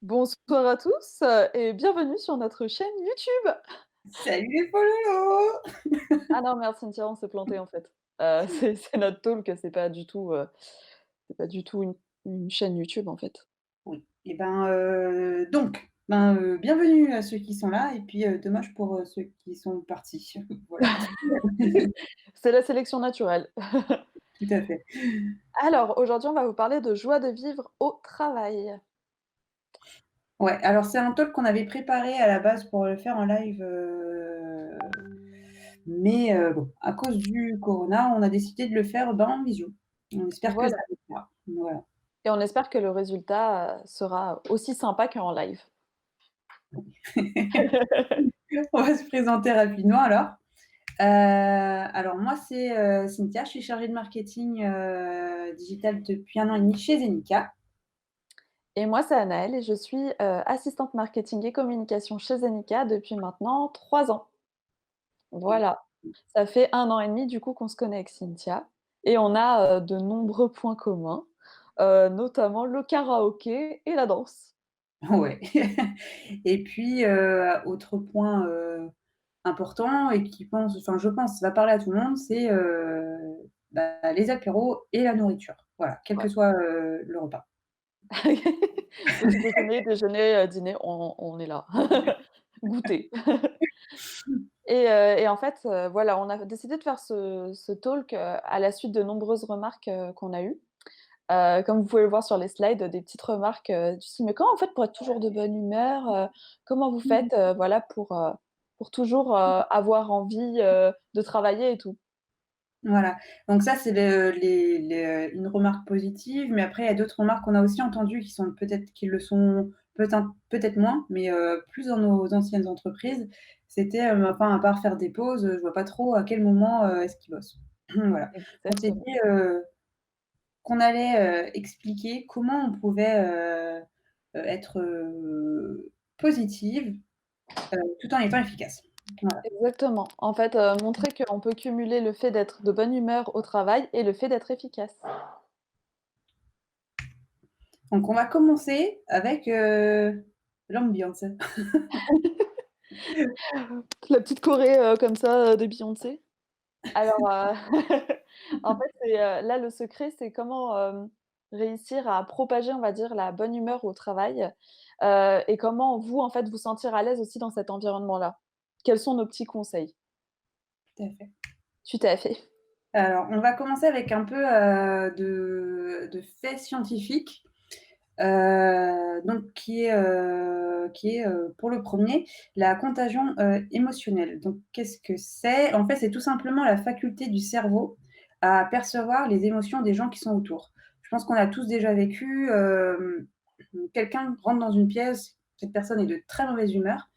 Bonsoir à tous et bienvenue sur notre chaîne YouTube. Salut les fololos! Ah non, merde Cynthia, on s'est planté en fait. C'est notre talk, c'est pas du tout une chaîne YouTube en fait. Oui et ben, bienvenue à ceux qui sont là et puis, dommage pour, ceux qui sont partis. Voilà. C'est la sélection naturelle. Tout à fait. Alors aujourd'hui, on va vous parler de joie de vivre au travail. Ouais, alors c'est un talk qu'on avait préparé à la base pour le faire en live, mais bon, à cause du corona, on a décidé de le faire, ben, en visio. On espère que ça Voilà, va plaira. Voilà. et on espère que le résultat, sera aussi sympa qu'en live. On va se présenter rapidement alors. Alors moi c'est, Cynthia, je suis chargée de marketing, digital depuis 1 an et demi chez Zenica. Et moi, c'est Anaëlle et je suis, assistante marketing et communication chez Zenica depuis maintenant 3 ans. Et Voilà, ça fait 1 an et demi du coup qu'on se connaît avec Cynthia et on a, de nombreux points communs, notamment le karaoké et la danse. ouais. Et puis, autre point, important et qui pense enfin je pense va parler à tout le monde, c'est, les apéros et la nourriture. Voilà, quel que Ouais. soit, le repas. Petit déjeuner, dîner, on est là. Goûter. Et en fait, voilà, on a décidé de faire ce talk, à la suite de nombreuses remarques, qu'on a eues. Comme vous pouvez le voir sur les slides, des petites remarques, du style: «Mais comment vous faites pour être toujours de bonne humeur? Comment vous faites, voilà, pour toujours, avoir envie, de travailler et tout?» Voilà, donc ça c'est une remarque positive, mais après il y a d'autres remarques qu'on a aussi entendues qui sont peut-être qui le sont peut-être moins, mais plus dans nos anciennes entreprises. C'était, enfin à part faire des pauses, je vois pas trop à quel moment, est-ce qu'ils bossent. Voilà. On s'est Exactement. dit, qu'on allait, expliquer comment on pouvait, être, positive, tout en étant efficace. Voilà. Exactement. En fait, montrer qu'on peut cumuler le fait d'être de bonne humeur au travail et le fait d'être efficace. Donc on va commencer avec, l'ambiance. La petite choré, comme ça, de Beyoncé. Alors, en fait, là, le secret, c'est comment, réussir à propager, on va dire, la bonne humeur au travail, et comment vous, en fait, vous sentir à l'aise aussi dans cet environnement-là. Quels sont nos petits conseils? Tout à fait. Tout à fait. Alors, on va commencer avec un peu, de faits scientifiques, donc qui est, pour le premier la contagion, émotionnelle. Donc qu'est-ce que c'est? En fait, c'est tout simplement la faculté du cerveau à percevoir les émotions des gens qui sont autour. Je pense qu'on a tous déjà vécu, quelqu'un rentre dans une pièce, cette personne est de très mauvaise humeur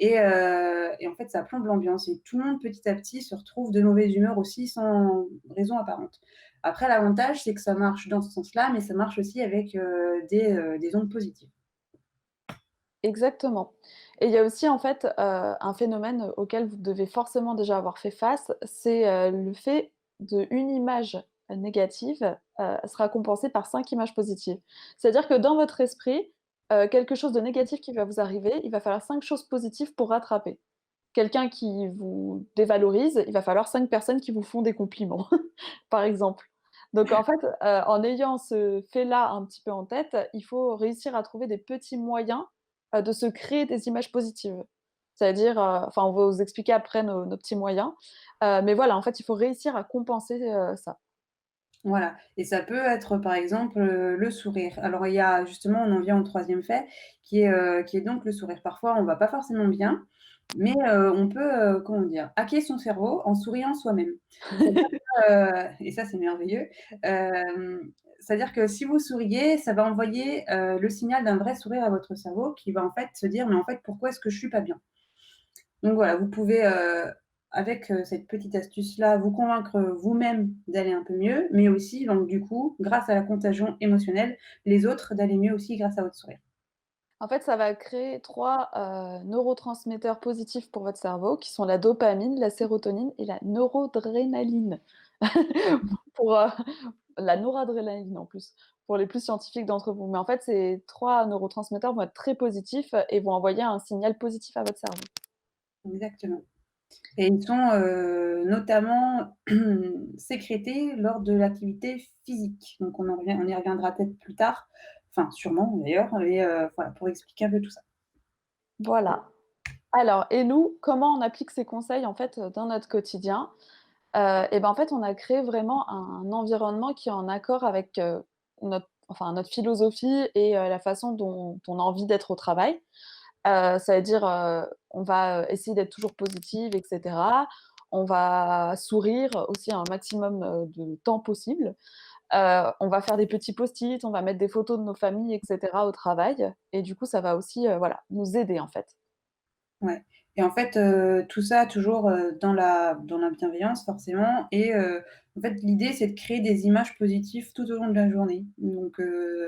et en fait, ça plombe l'ambiance et tout le monde, petit à petit, se retrouve de mauvaise humeur aussi sans raison apparente. Après, l'avantage, c'est que ça marche dans ce sens-là, mais ça marche aussi avec, des ondes positives. Exactement, et il y a aussi, en fait, un phénomène auquel vous devez forcément déjà avoir fait face, c'est, le fait d'une image négative, sera compensée par 5 images positives. C'est-à-dire que dans votre esprit, quelque chose de négatif qui va vous arriver, il va falloir 5 choses positives pour rattraper. Quelqu'un qui vous dévalorise, il va falloir 5 personnes qui vous font des compliments, par exemple. Donc en fait, en ayant ce fait-là un petit peu en tête, il faut réussir à trouver des petits moyens, de se créer des images positives. C'est-à-dire, enfin, on va vous expliquer après nos petits moyens, mais voilà, en fait, il faut réussir à compenser, ça. Voilà et ça peut être, par exemple, le sourire. Alors il y a justement, on en vient au troisième fait qui est donc le sourire. Parfois, on va pas forcément bien, mais on peut, comment dire? Hacker son cerveau en souriant soi-même. C'est-à-dire et ça, c'est merveilleux, c'est-à-dire que si vous souriez, ça va envoyer, le signal d'un vrai sourire à votre cerveau qui va, en fait, se dire: «Mais en fait, pourquoi est-ce que je suis pas bien?» Donc voilà, vous pouvez, avec, cette petite astuce-là, vous convaincre, vous-même d'aller un peu mieux, mais aussi donc du coup, grâce à la contagion émotionnelle, les autres d'aller mieux aussi grâce à votre sourire. En fait, ça va créer 3 neurotransmetteurs positifs pour votre cerveau qui sont la dopamine, la sérotonine et la noradrénaline. Pour, la noradrénaline en plus, pour les plus scientifiques d'entre vous. Mais en fait, ces 3 neurotransmetteurs vont être très positifs et vont envoyer un signal positif à votre cerveau. exactement. Et ils sont, notamment sécrétés lors de l'activité physique. Donc on y reviendra peut-être plus tard, enfin sûrement d'ailleurs, et voilà, pour expliquer un peu tout ça. Voilà. Alors et nous, comment on applique ces conseils, en fait, dans notre quotidien? Et ben, en fait, on a créé vraiment un environnement qui est en accord avec, notre philosophie et la façon dont on a envie d'être au travail. Ça veut dire, on va, essayer d'être toujours positive et cetera. On va sourire aussi un maximum, de temps possible. On va faire des petits post-it, on va mettre des photos de nos familles et cetera au travail et du coup, ça va aussi, voilà, nous aider, en fait. Ouais, et en fait, tout ça toujours, dans la bienveillance forcément, et en fait l'idée c'est de créer des images positives tout au long de la journée. Donc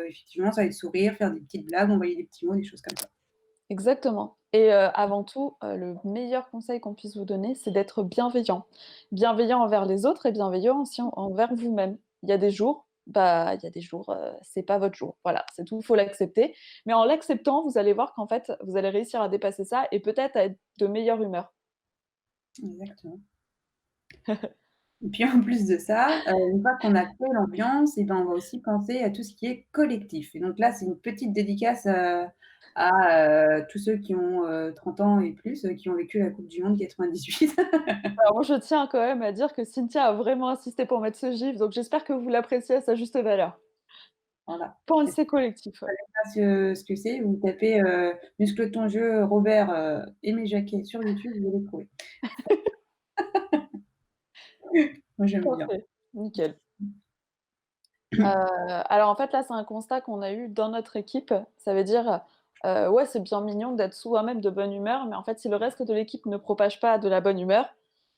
effectivement ça va être sourire, faire des petites blagues, envoyer des petits mots, des choses comme ça. Exactement et avant tout, le meilleur conseil qu'on puisse vous donner, c'est d'être bienveillant. Bienveillant envers les autres et bienveillant aussi envers vous-même. Il y a des jours, bah, il y a des jours, c'est pas votre jour. Voilà, c'est tout, il faut l'accepter. Mais en l'acceptant, vous allez voir qu'en fait, vous allez réussir à dépasser ça et peut-être à être de meilleure humeur. Exactement. Et puis en plus de ça, une fois qu'on a créé l'ambiance, et ben, on va aussi penser à tout ce qui est collectif. Et donc là, c'est une petite dédicace, à, tous ceux qui ont, 30 ans et plus, qui ont vécu la coupe du monde 98. Alors moi, je tiens quand même à dire que Cynthia a vraiment insisté pour mettre ce gif, donc j'espère que vous l'appréciez à sa juste valeur. Voilà. Je sais Pensée collective, ouais. pas ce que c'est, vous tapez, «Muscle ton jeu Robert, Aimé Jacquet» sur YouTube, vous allez trouver. Moi j'aime bien. Parfait, nickel. Alors en fait, là, c'est un constat qu'on a eu dans notre équipe. Ça veut dire, ouais, c'est bien mignon d'être soi-même de bonne humeur, mais en fait, si le reste de l'équipe ne propage pas de la bonne humeur,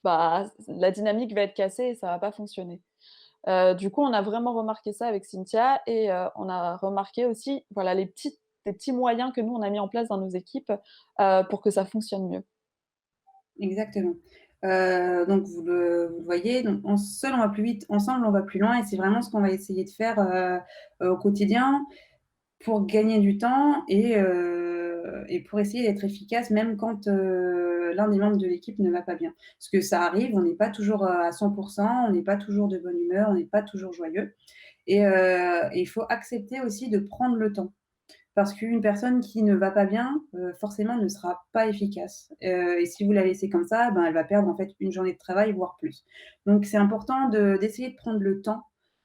bah, la dynamique va être cassée et ça va pas fonctionner. Du coup, on a vraiment remarqué ça avec Cynthia et on a remarqué aussi, voilà, les petits moyens que nous, on a mis en place dans nos équipes, pour que ça fonctionne mieux. Exactement. Donc vous le voyez, donc seul on va plus vite, ensemble on va plus loin, et c'est vraiment ce qu'on va essayer de faire, au quotidien pour gagner du temps, et pour essayer d'être efficace même quand, l'un des membres de l'équipe ne va pas bien. Parce que ça arrive, on n'est pas toujours, à 100, on n'est pas toujours de bonne humeur, on n'est pas toujours joyeux, et il faut accepter aussi de prendre le temps. Parce qu'une personne qui ne va pas bien, forcément ne sera pas efficace. Et si vous la laissez comme ça, ben, elle va perdre en fait une journée de travail, voire plus. Donc c'est important d'essayer de prendre le temps,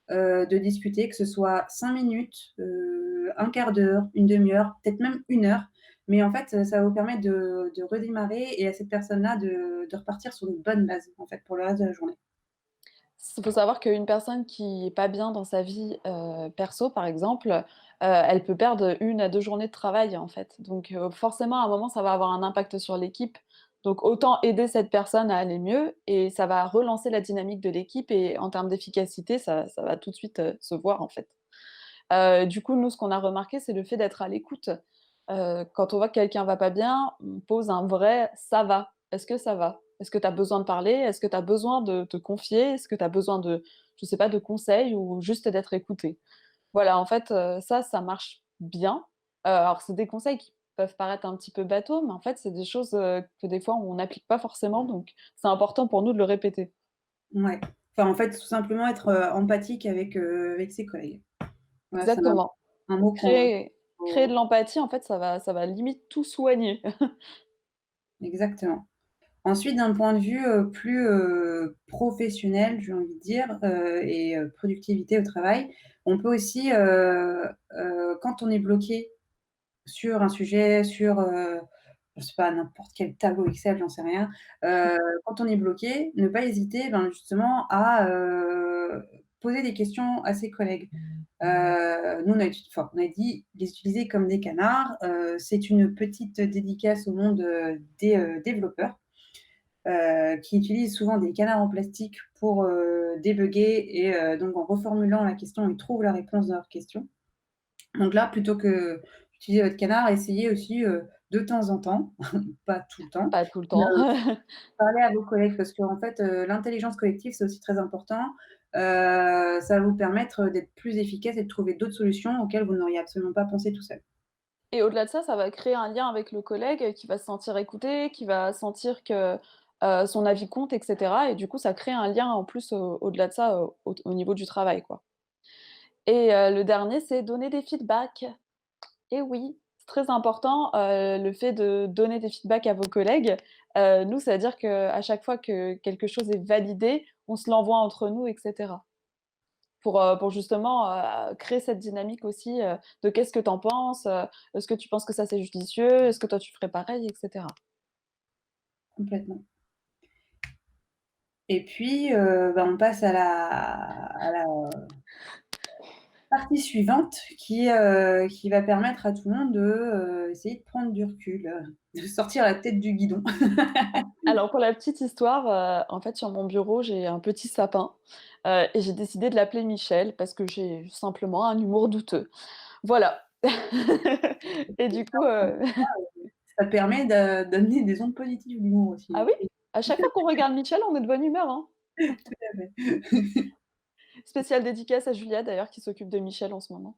de discuter, que ce soit 5 minutes, 1/4 d'heure, une demi heure, peut-être même une heure. Mais en fait, ça va vous permettre de redémarrer, et à cette personne-là de repartir sur une bonne base, en fait, pour le reste de la journée. Il faut savoir qu'une personne qui est pas bien dans sa vie, perso, par exemple, elle peut perdre 1 à 2 journées de travail, en fait. Donc, forcément, à un moment, ça va avoir un impact sur l'équipe. Donc autant aider cette personne à aller mieux et ça va relancer la dynamique de l'équipe et en termes d'efficacité, ça va tout de suite, se voir, en fait. Du coup, nous, ce qu'on a remarqué, c'est le fait d'être à l'écoute. Quand on voit que quelqu'un va pas bien, on pose un vrai: «Ça va? Est-ce que ça va? Est-ce que tu as besoin de parler? Est-ce que tu as besoin de te confier? Est-ce que tu as besoin de, je sais pas, de conseils ou juste d'être écouté?» Voilà, en fait, ça marche bien. Alors c'est des conseils qui peuvent paraître un petit peu bateaux, mais en fait, c'est des choses, que des fois on n'applique pas forcément, donc c'est important pour nous de le répéter. Ouais. Enfin, en fait, tout simplement être, empathique avec ses collègues. Voilà, c'est Exactement. un mot qu'on Créer de faut l'empathie, en fait, ça va limite tout soigner. exactement. Ensuite, d'un point de vue, plus, professionnel, j'ai envie de dire, et productivité au travail, on peut aussi, quand on est bloqué sur un sujet, sur, je sais pas, n'importe quel tableau Excel, j'en sais rien, quand on est bloqué, ne pas hésiter, ben, justement à, poser des questions à ses collègues. Nous, on a dit les utiliser comme des canards. C'est une petite dédicace au monde, des, développeurs, qui utilisent souvent des canards en plastique pour, débugger, et donc en reformulant la question, ils trouvent la réponse de leur question. Donc là, plutôt que d'utiliser votre canard, essayez aussi, de temps en temps, pas tout le temps, Pas tout le mais temps. parler à vos collègues, parce qu'en fait, l'intelligence collective, c'est aussi très important. ça va vous permettre d'être plus efficace et de trouver d'autres solutions auxquelles vous n'auriez absolument pas pensé tout seul. Et au-delà de ça, ça va créer un lien avec le collègue qui va se sentir écouté, qui va sentir que, son avis compte et cetera et du coup, ça crée un lien en plus au-delà de ça, au niveau du travail, quoi et le dernier, c'est donner des feedbacks. Et oui, c'est très important, le fait de donner des feedbacks à vos collègues. Nous, ça veut dire qu'à chaque fois que quelque chose est validé, on se l'envoie entre nous et cetera. Pour justement, créer cette dynamique aussi, de «Qu'est-ce que tu en penses?» «Est-ce que tu penses que ça, c'est judicieux? Est-ce que toi, tu ferais pareil?» et cetera. Complètement. Et puis, bah, on passe à la partie suivante qui va permettre à tout le monde de, essayer de prendre du recul, de sortir la tête du guidon. Alors pour la petite histoire, en fait, sur mon bureau, j'ai un petit sapin, et j'ai décidé de l'appeler Michel parce que j'ai simplement un humour douteux. Voilà. Et du coup, Ça permet d'amener des ondes positives, l'humour ah aussi. oui? À chaque fois qu'on regarde Mitchell, on est de bonne humeur, hein. Tout à fait. Spéciale dédicace à Julia d'ailleurs qui s'occupe de Michel en ce moment.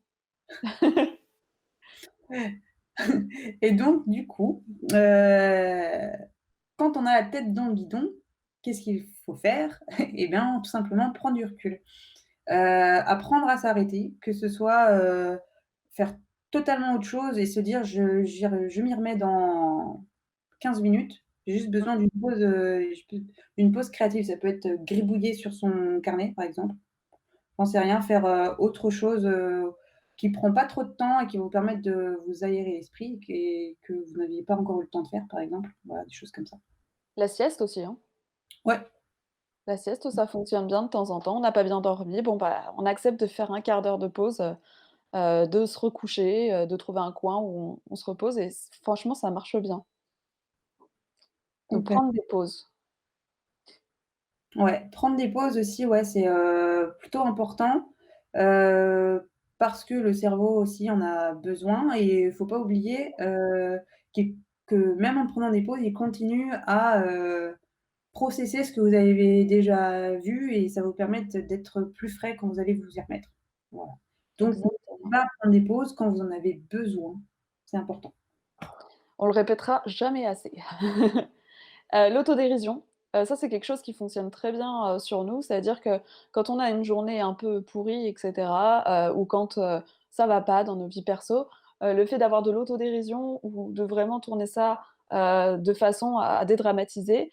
Et donc du coup, quand on a la tête dans le guidon, qu'est-ce qu'il faut faire? Eh bien, tout simplement prendre du recul. Apprendre à s'arrêter, que ce soit, faire totalement autre chose et se dire: Je m'y remets dans 15 minutes. J'ai juste besoin d'une pause, je peux une pause créative». Ça peut être, gribouiller sur son carnet, par exemple. J'en sais rien, faire, autre chose, qui prend pas trop de temps et qui va vous permettre de vous aérer l'esprit et que vous n'aviez pas encore eu le temps de faire, par exemple. Voilà, des choses comme ça. La sieste aussi, hein. Ouais, La sieste, ça fonctionne bien de temps en temps. On n'a pas bien dormi, bon bah, on accepte de faire un quart d'heure de pause, de se recoucher, de trouver un coin où on se repose et franchement ça marche bien. Donc complètement. prendre des pauses. Ouais, prendre des pauses aussi, ouais, c'est, plutôt important, parce que le cerveau aussi en a besoin et il faut pas oublier, qu'il que même en prenant des pauses, il continue à, processer ce que vous avez déjà vu et ça va vous permettre d'être plus frais quand vous allez vous y remettre. Voilà. Donc n'hésitez Exactement. pas à prendre des pauses quand vous en avez besoin, c'est important. On le répétera jamais assez. L'autodérision, ça c'est quelque chose qui fonctionne très bien, sur nous. C'est-à-dire que quand on a une journée un peu pourrie et cetera, ou quand, ça va pas dans nos vies perso, le fait d'avoir de l'autodérision ou de vraiment tourner ça, de façon à dédramatiser,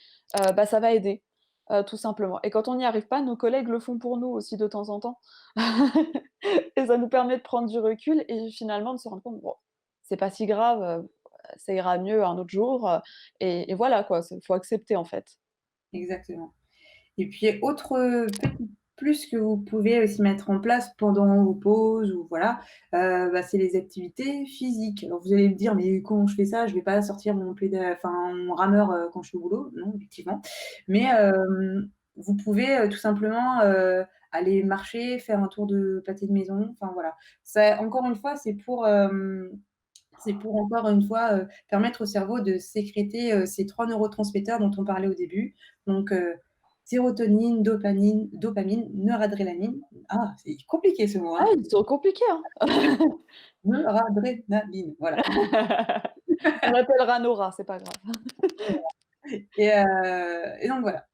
bah, ça va aider, tout simplement et quand on n'y arrive pas, nos collègues le font pour nous aussi de temps en temps et ça nous permet de prendre du recul et finalement de se rendre compte: «Bon, c'est pas si grave, ça ira mieux un autre jour», et voilà quoi, faut accepter en fait. Exactement. Et puis autre, petit plus que vous pouvez aussi mettre en place pendant vos pauses ou voilà, bah, c'est les activités physiques. Alors vous allez me dire: «Mais comment je fais ça? Je vais pas sortir mon rameur, quand je suis au boulot». Non, effectivement. Mais, vous pouvez, tout simplement, aller marcher, faire un tour de pâté de maison, enfin voilà. Ça encore une fois, c'est pour encore une fois, permettre au cerveau de sécréter, ces 3 neurotransmetteurs dont on parlait au début. Donc, sérotonine, dopamine, noradrénaline. Ah, c'est compliqué ce mot, Ah, hein. ils sont compliqués, hein. Noradrénaline, voilà. On appellera Nora, c'est pas grave. Et donc voilà.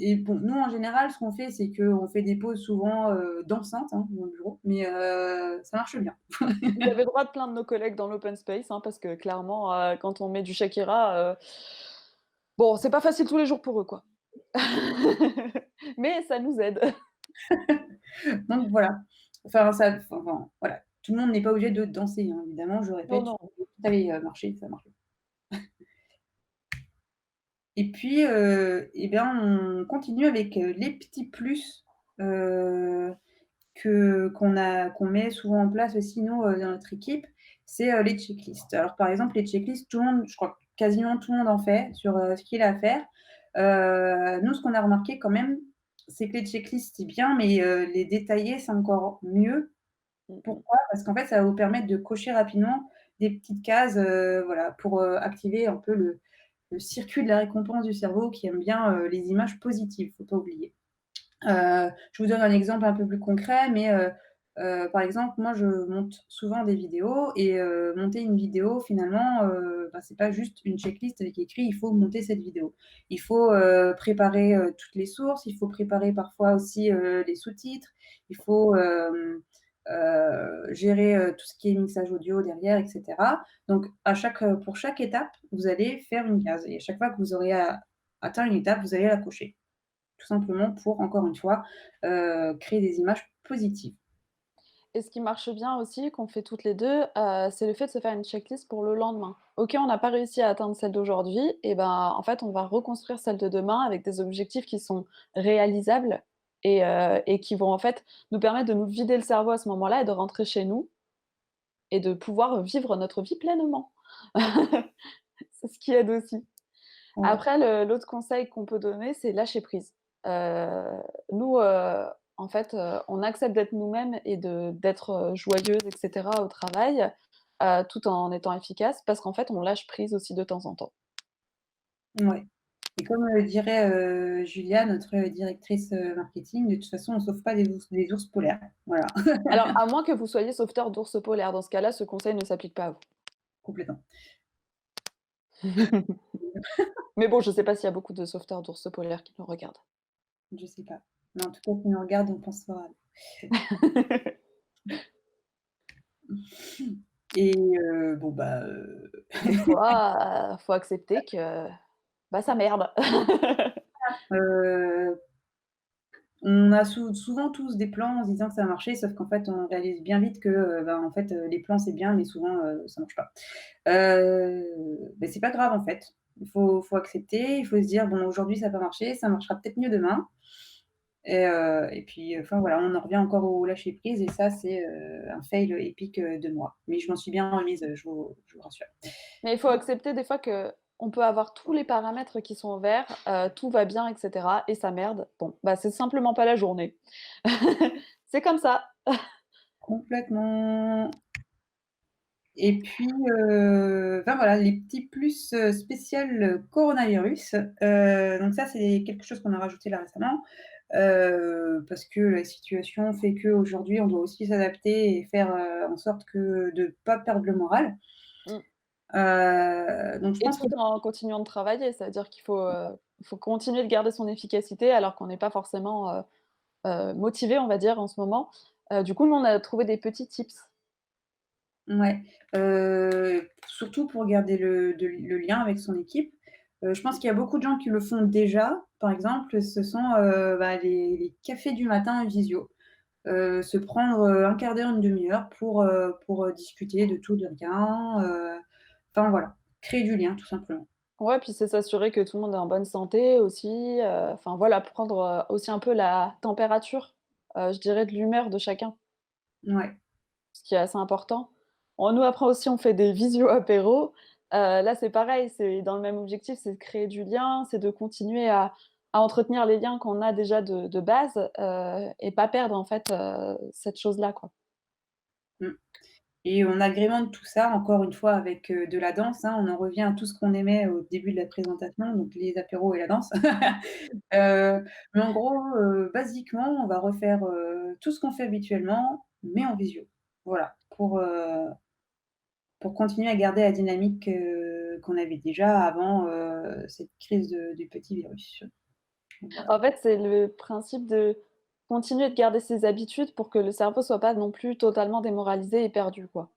Et bon, nous en général, ce qu'on fait, c'est qu'on fait des pauses souvent, dansantes, hein, dans le bureau, mais ça marche bien. Vous avez le droit de plaindre nos collègues dans l'open space, hein, parce que clairement, quand on met du Shakira, bon, c'est pas facile tous les jours pour eux, quoi. Mais ça nous aide. Donc voilà. Enfin voilà. Tout le monde n'est pas obligé de danser, hein, évidemment, je le Non, répète, non. tout aller, marcher, ça marche. Et puis, et bien, on continue avec, les petits plus, heu, qu'on met souvent en place aussi nous, dans notre équipe, c'est, les checklists. Alors par exemple, les checklists, tout le monde, je crois que quasiment tout le monde en fait sur, ce qu'il a à faire. Nous, ce qu'on a remarqué quand même, c'est que les checklists, c'est bien, mais, les détailler, c'est encore mieux. Mmh mh. Pourquoi? Parce qu'en fait, ça va vous permettre de cocher rapidement des petites cases, voilà, pour, activer un peu le circuit de la récompense du cerveau qui aime bien, les images positives, faut pas oublier. Je vous donne un exemple un peu plus concret, mais par exemple, moi, je monte souvent des vidéos et monter une vidéo finalement, bah, c'est pas juste une checklist avec écrit: «Il faut monter cette vidéo». Il faut, préparer, toutes les sources, il faut préparer parfois aussi, les sous-titres, il faut, gérer, tout ce qui est mixage audio derrière et cetera. Donc pour chaque étape, vous allez faire une case et à chaque fois que vous aurez atteint une étape, vous allez la cocher. Tout simplement pour, encore une fois, créer des images positives. Et ce qui marche bien aussi, qu'on fait toutes les 2, c'est le fait de se faire une checklist pour le lendemain. OK, on n'a pas réussi à atteindre celle d'aujourd'hui et ben, en fait, on va reconstruire celle de demain avec des objectifs qui sont réalisables et qui vont, en fait, nous permettre de nous vider le cerveau à ce moment-là et de rentrer chez nous et de pouvoir vivre notre vie pleinement. C'est ce qui aide aussi. Ouais. Après l'autre conseil qu'on peut donner, c'est lâcher prise. Heu, nous, en fait, on accepte d'être nous-mêmes et d'être, joyeuses et cetera au travail, tout en étant efficace parce qu'en fait, on lâche prise aussi de temps en temps. Ouais et comme, dirait, Julia, notre, directrice, marketing, de toute façon, on sauve pas des ours polaires. Voilà, Alors à moins que vous soyez sauveteur d'ours polaires, dans ce cas-là, ce conseil ne s'applique pas à vous. complètement. Mais bon, je sais pas s'il y a beaucoup de sauveteurs d'ours polaires qui nous regardent. Je sais pas. Mais en tout cas, si on regarde, on pense fort à et bon, bah, Des fois, faut accepter que, bah, ça merde. heu, on a souvent tous des plans en se disant que ça va marcher, sauf qu'en fait, on réalise bien vite que, ben, en fait, les plans, c'est bien, mais souvent, ça marche pas. Beh, c'est pas grave en fait. Il faut accepter, il faut se dire: «Bon aujourd'hui ça a pas marché, ça marchera peut-être mieux demain» et puis, enfin voilà, on en revient encore au lâcher prise et ça c'est, un fail épique, de moi. Mais je m'en suis bien remise, je vous rassure. Mais il faut accepter des fois qu'on peut avoir tous les paramètres qui sont verts, tout va bien et cetera et ça merde. Bon, bah, c'est simplement pas la journée. C'est comme ça. Complètement et puis, enfin voilà, les petits plus, spécial, coronavirus. Donc ça c'est quelque chose qu'on a rajouté là récemment. Parce que la situation fait qu'aujourd'hui, on doit aussi s'adapter et faire, en sorte que de pas perdre le moral. Mmh Donc je et pense tout qu'il en continuant de travailler. Ça veut dire qu'il faut continuer de garder son efficacité alors qu'on n'est pas forcément, motivé, on va dire, en ce moment. Du coup, nous, on a trouvé des petits tips. ouais, surtout pour garder le lien avec son équipe. Je pense qu'il y a beaucoup de gens qui le font déjà. Par exemple, ce sont, bah, les cafés du matin en visio. Se prendre, 1/4 d'heure, une demi-heure pour, discuter de tout, de rien, enfin voilà, créer du lien tout simplement. Ouais, puis c'est s'assurer que tout le monde est en bonne santé aussi, enfin voilà, prendre, aussi un peu la température, je dirais de l'humeur de chacun. Ouais, Ce qui est assez important. Bon, nous, après aussi, on fait des visio apéros. Là, c'est pareil, c'est dans le même objectif, c'est de créer du lien, c'est de continuer à entretenir les liens qu'on a déjà de base, et pas perdre, en fait, cette chose-là, quoi. mmh et on agrémente tout ça encore une fois avec, de la danse, hein. On en revient à tout ce qu'on aimait au début de la présentation, donc les apéros et la danse. Mais en gros, basiquement, on va refaire, tout ce qu'on fait habituellement, mais en visio. Voilà, pour continuer à garder la dynamique, qu'on avait déjà avant, cette crise du petit virus. Voilà. En fait, c'est le principe de continuer de garder ses habitudes pour que le cerveau soit pas non plus totalement démoralisé et perdu, quoi.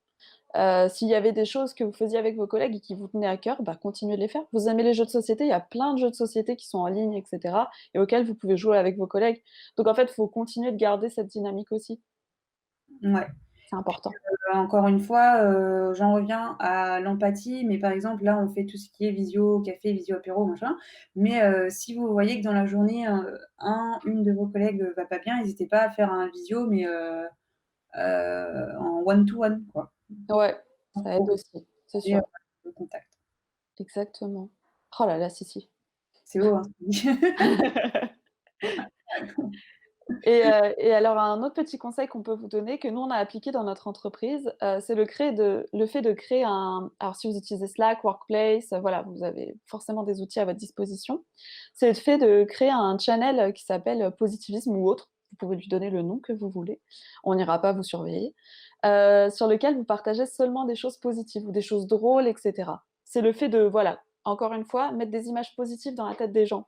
S'il y avait des choses que vous faisiez avec vos collègues et qui vous tenaient à cœur, bah, continuez de les faire. Vous aimez les jeux de société, il y a plein de jeux de société qui sont en ligne et cetera et auxquels vous pouvez jouer avec vos collègues. Donc en fait, il faut continuer de garder cette dynamique aussi, Ouais. c'est Puis, important. encore une fois, j'en reviens à l'empathie, mais par exemple, là, on fait tout ce qui est visio café, visio apéro, machin. Mais, si vous voyez que dans la journée, une de vos collègues, va pas bien, n'hésitez pas à faire un visio, mais, en one to one, quoi. Ouais, Pour ça aide aussi, c'est garder, sûr. le contact. Exactement. Oh là là, si, si. C'est beau, hein, ce que je dis. Et alors un autre petit conseil qu'on peut vous donner, que nous on a appliqué dans notre entreprise, c'est le fait de créer un alors si vous utilisez Slack, Workplace, voilà, vous avez forcément des outils à votre disposition. C'est le fait de créer un channel, qui s'appelle, positivisme ou autre. Vous pouvez lui donner le nom que vous voulez. On n'ira pas vous surveiller. Sur lequel vous partagez seulement des choses positives ou des choses drôles et cetera. C'est le fait de, voilà, encore une fois, mettre des images positives dans la tête des gens.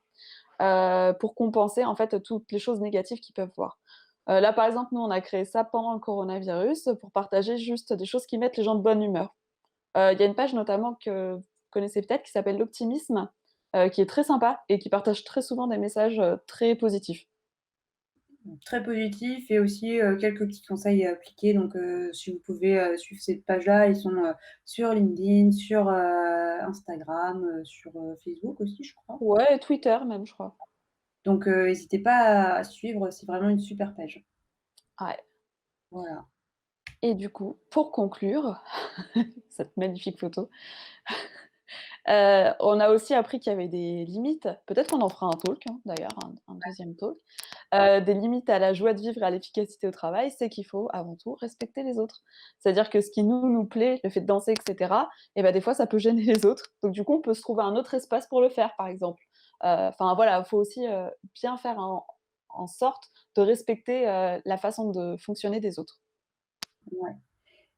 Pour compenser en fait toutes les choses négatives qu'ils peuvent voir. Là, par exemple, nous, on a créé ça pendant le coronavirus pour partager juste des choses qui mettent les gens de bonne humeur. Il y a une page notamment que vous connaissez peut-être qui s'appelle «L'Optimisme», qui est très sympa et qui partage très souvent des messages, très positifs. Très positif et aussi, quelques petits conseils à appliquer donc si vous pouvez, suivre cette page-là, ils sont, sur LinkedIn, sur, Instagram, sur, Facebook aussi, je crois. Ouais, et Twitter même, je crois. Donc hésitez pas à suivre, c'est vraiment une super page. Ouais. Voilà. Et du coup, pour conclure cette magnifique photo, on a aussi appris qu'il y avait des limites. Peut-être qu'on en fera un talk, hein, d'ailleurs, un 2e talk. Des limites à la joie de vivre et à l'efficacité au travail, c'est qu'il faut avant tout respecter les autres. C'est-à-dire que ce qui nous plaît, le fait de danser et cetera, et bah, des fois ça peut gêner les autres. Donc du coup, on peut se trouver un autre espace pour le faire, par exemple. Enfin voilà, il faut aussi, bien faire en sorte de respecter, la façon de fonctionner des autres. Ouais.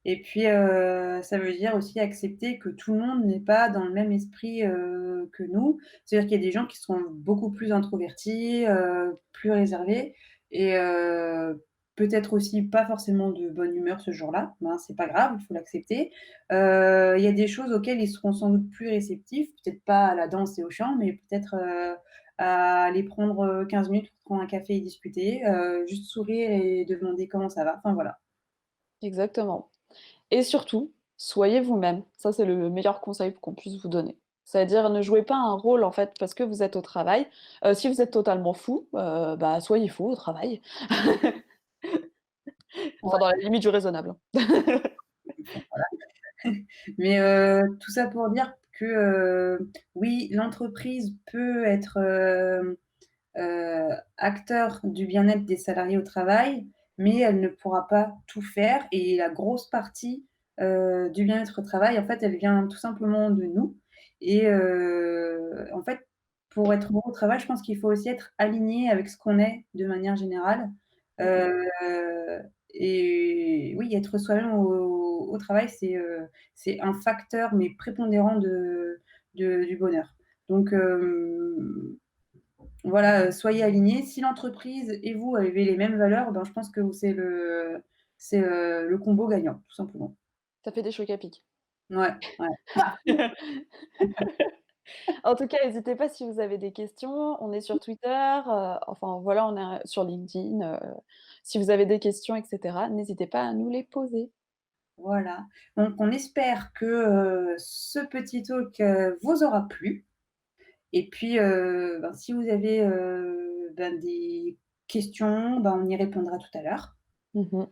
Et puis, ça veut dire aussi accepter que tout le monde n'est pas dans le même esprit, que nous. C'est-à-dire qu'il y a des gens qui sont beaucoup plus introvertis, plus réservés et peut-être aussi pas forcément de bonne humeur ce jour-là. Ben, c'est pas grave, il faut l'accepter. Il y a des choses auxquelles ils seront sans doute plus réceptifs, peut-être pas à la danse et au chant, mais peut-être, à aller prendre, 15 minutes pour prendre un café et discuter, juste sourire et demander comment ça va. Enfin voilà. Exactement. Et surtout, soyez vous-même. Ça, c'est le meilleur conseil qu'on puisse vous donner. C'est-à-dire ne jouez pas un rôle, en fait, parce que vous êtes au travail. Si vous êtes totalement fou, bah, soyez fou au travail. Enfin, dans la limite du raisonnable, hein. Mais tout ça pour dire que, oui, l'entreprise peut être, acteur du bien-être des salariés au travail, mais elle ne pourra pas tout faire et la grosse partie, du bien-être au travail, en fait, elle vient tout simplement de nous et en fait, pour être heureux au travail, je pense qu'il faut aussi être aligné avec ce qu'on est de manière générale, Mmh mh. et oui, être soi-même au travail, c'est un facteur, mais prépondérant du bonheur. Donc voilà, soyez alignés. Si l'entreprise et vous avez les mêmes valeurs, ben, je pense que c'est le combo gagnant, tout simplement. Ça fait des chocs à pic. Ouais, ouais. En tout cas, n'hésitez pas si vous avez des questions. On est sur Twitter, enfin voilà, on est sur LinkedIn, si vous avez des questions et cetera, n'hésitez pas à nous les poser. Voilà. Donc on espère que, ce petit talk, vous aura plu et puis, ben, si vous avez, ben, des questions, ben, on y répondra tout à l'heure. Mmh mh.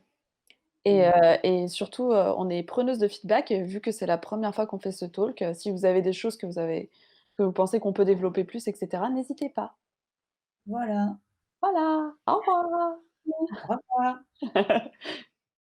Mmh. Et surtout, on est preneuse de feedback et vu que c'est la première fois qu'on fait ce talk, si vous avez des choses que vous pensez qu'on peut développer plus et cetera, n'hésitez pas. Voilà. Voilà, au revoir. Au revoir.